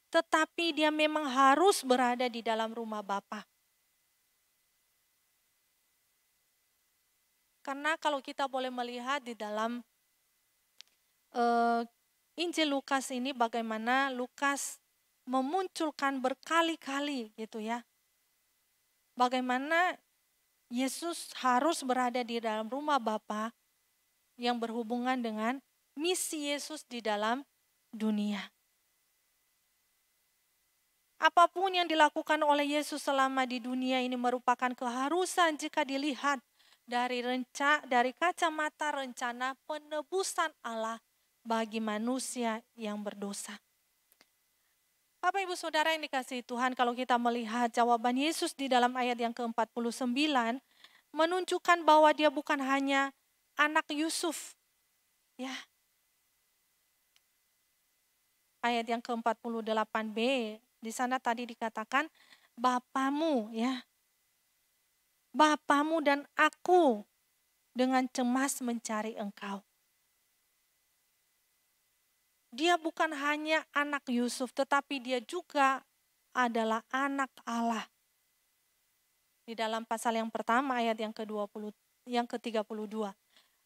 tetapi dia memang harus berada di dalam rumah Bapa. Karena kalau kita boleh melihat di dalam Injil Lukas ini bagaimana Lukas memunculkan berkali-kali gitu ya. Bagaimana Yesus harus berada di dalam rumah Bapa yang berhubungan dengan misi Yesus di dalam dunia. Apapun yang dilakukan oleh Yesus selama di dunia ini merupakan keharusan jika dilihat dari kacamata rencana penebusan Allah bagi manusia yang berdosa. Bapak Ibu Saudara yang dikasihi Tuhan, kalau kita melihat jawaban Yesus di dalam ayat yang ke-49 menunjukkan bahwa dia bukan hanya anak Yusuf. Ya. Ayat yang ke-48b, di sana tadi dikatakan Bapamu ya. Bapamu dan aku dengan cemas mencari engkau. Dia bukan hanya anak Yusuf, tetapi dia juga adalah anak Allah. Di dalam pasal yang pertama ayat yang ke-32.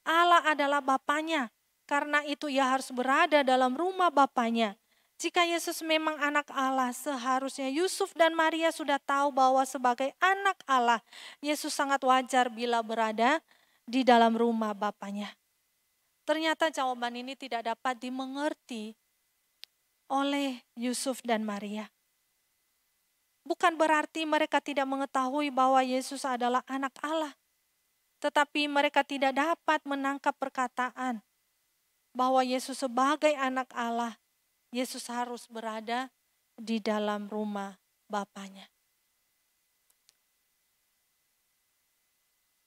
Allah adalah Bapanya. Karena itu ia harus berada dalam rumah Bapanya. Jika Yesus memang anak Allah, seharusnya Yusuf dan Maria sudah tahu bahwa sebagai anak Allah, Yesus sangat wajar bila berada di dalam rumah Bapanya. Ternyata jawaban ini tidak dapat dimengerti oleh Yusuf dan Maria. Bukan berarti mereka tidak mengetahui bahwa Yesus adalah anak Allah. Tetapi mereka tidak dapat menangkap perkataan bahwa Yesus sebagai anak Allah, Yesus harus berada di dalam rumah Bapanya.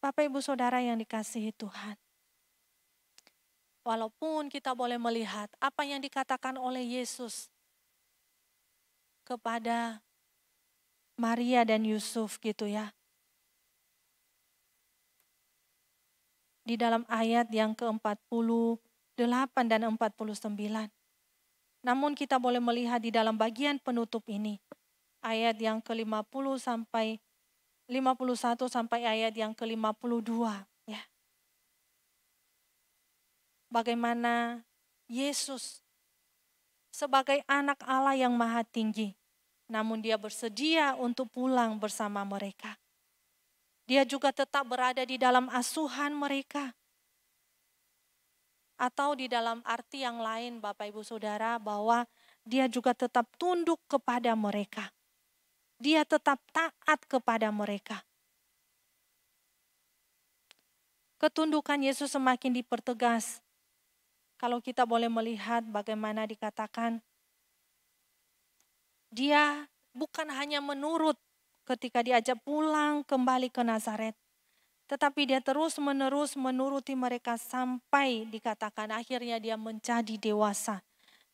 Bapak Ibu Saudara yang dikasihi Tuhan. Walaupun kita boleh melihat apa yang dikatakan oleh Yesus kepada Maria dan Yusuf gitu ya. Di dalam ayat yang ke-48 dan 49. Namun kita boleh melihat di dalam bagian penutup ini, ayat yang ke-50 sampai 51 sampai ayat yang ke-52 ya. Bagaimana Yesus sebagai anak Allah yang maha tinggi, namun dia bersedia untuk pulang bersama mereka. Dia juga tetap berada di dalam asuhan mereka. Atau di dalam arti yang lain Bapak Ibu Saudara, bahwa dia juga tetap tunduk kepada mereka. Dia tetap taat kepada mereka. Ketundukan Yesus semakin dipertegas. Kalau kita boleh melihat bagaimana dikatakan, dia bukan hanya menurut ketika diajak pulang kembali ke Nazaret, tetapi dia terus-menerus menuruti mereka sampai dikatakan akhirnya dia menjadi dewasa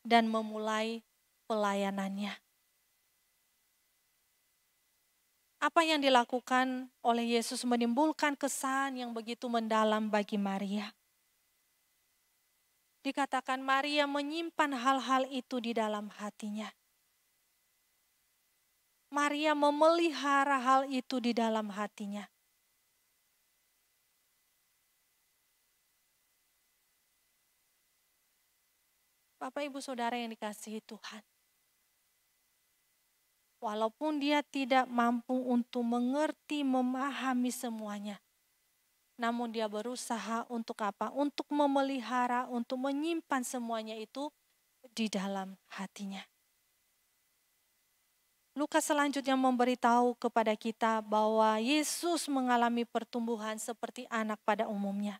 dan memulai pelayanannya. Apa yang dilakukan oleh Yesus menimbulkan kesan yang begitu mendalam bagi Maria. Dikatakan Maria menyimpan hal-hal itu di dalam hatinya. Maria memelihara hal itu di dalam hatinya. Bapak Ibu Saudara yang dikasihi Tuhan. Walaupun dia tidak mampu untuk mengerti, memahami semuanya. Namun dia berusaha untuk apa? Untuk memelihara, untuk menyimpan semuanya itu di dalam hatinya. Lukas selanjutnya memberitahu kepada kita bahwa Yesus mengalami pertumbuhan seperti anak pada umumnya.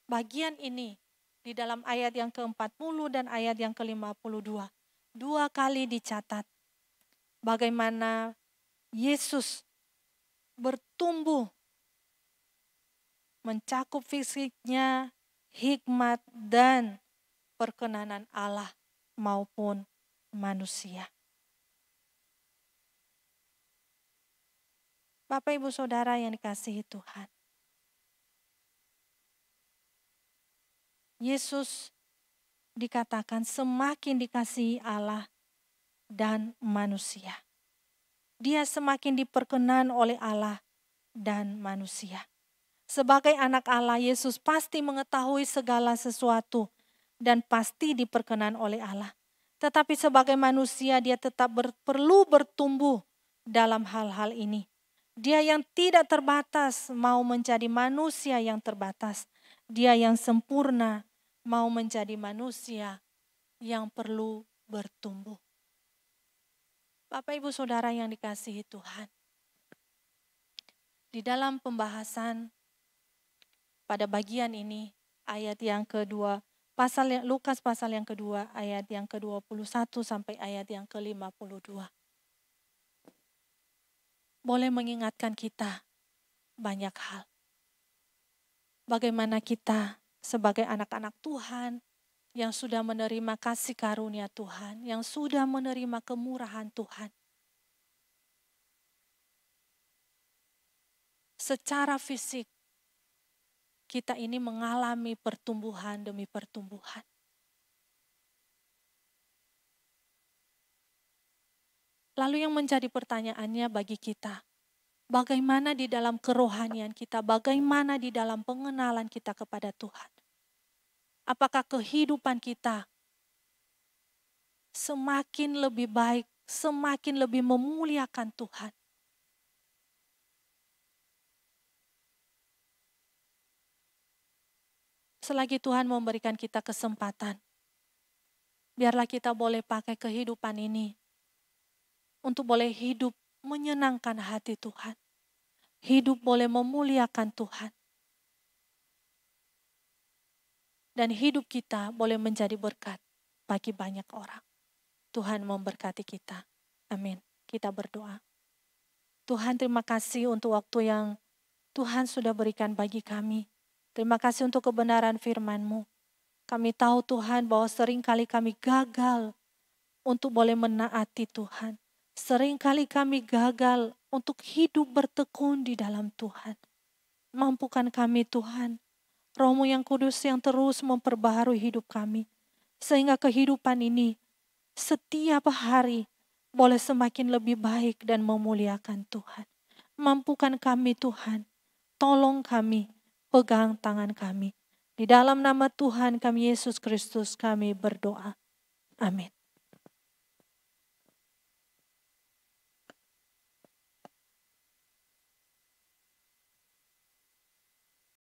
Bagian ini di dalam ayat yang ke-40 dan ayat yang ke-52. 2 kali dicatat bagaimana Yesus bertumbuh mencakup fisiknya, hikmat dan perkenanan Allah maupun manusia. Bapak Ibu Saudara yang dikasihi Tuhan. Yesus dikatakan semakin dikasihi Allah dan manusia. Dia semakin diperkenan oleh Allah dan manusia. Sebagai anak Allah, Yesus pasti mengetahui segala sesuatu dan pasti diperkenan oleh Allah. Tetapi sebagai manusia, dia tetap perlu bertumbuh dalam hal-hal ini. Dia yang tidak terbatas mau menjadi manusia yang terbatas. Dia yang sempurna mau menjadi manusia yang perlu bertumbuh. Bapak Ibu Saudara yang dikasihi Tuhan. Di dalam pembahasan pada bagian ini, ayat yang kedua, Lukas pasal yang kedua, ayat yang ke-21 sampai ayat yang ke-52. Boleh mengingatkan kita banyak hal. Bagaimana kita sebagai anak-anak Tuhan yang sudah menerima kasih karunia Tuhan, yang sudah menerima kemurahan Tuhan. Secara fisik, kita ini mengalami pertumbuhan demi pertumbuhan. Lalu yang menjadi pertanyaannya bagi kita, Bagaimana di dalam kerohanian kita, bagaimana di dalam pengenalan kita kepada Tuhan. Apakah kehidupan kita semakin lebih baik, semakin lebih memuliakan Tuhan. Selagi Tuhan memberikan kita kesempatan, biarlah kita boleh pakai kehidupan ini untuk boleh hidup menyenangkan hati Tuhan. Hidup boleh memuliakan Tuhan. Dan hidup kita boleh menjadi berkat bagi banyak orang. Tuhan memberkati kita. Amin. Kita berdoa. Tuhan, terima kasih untuk waktu yang Tuhan sudah berikan bagi kami. Terima kasih untuk kebenaran firman-Mu. Kami tahu Tuhan bahwa seringkali kami gagal untuk boleh menaati Tuhan. Seringkali kami gagal untuk hidup bertekun di dalam Tuhan. Mampukan kami Tuhan, Roh-Mu yang kudus yang terus memperbaharui hidup kami. Sehingga kehidupan ini setiap hari boleh semakin lebih baik dan memuliakan Tuhan. Mampukan kami Tuhan, tolong kami, pegang tangan kami. Di dalam nama Tuhan kami Yesus Kristus kami berdoa. Amin.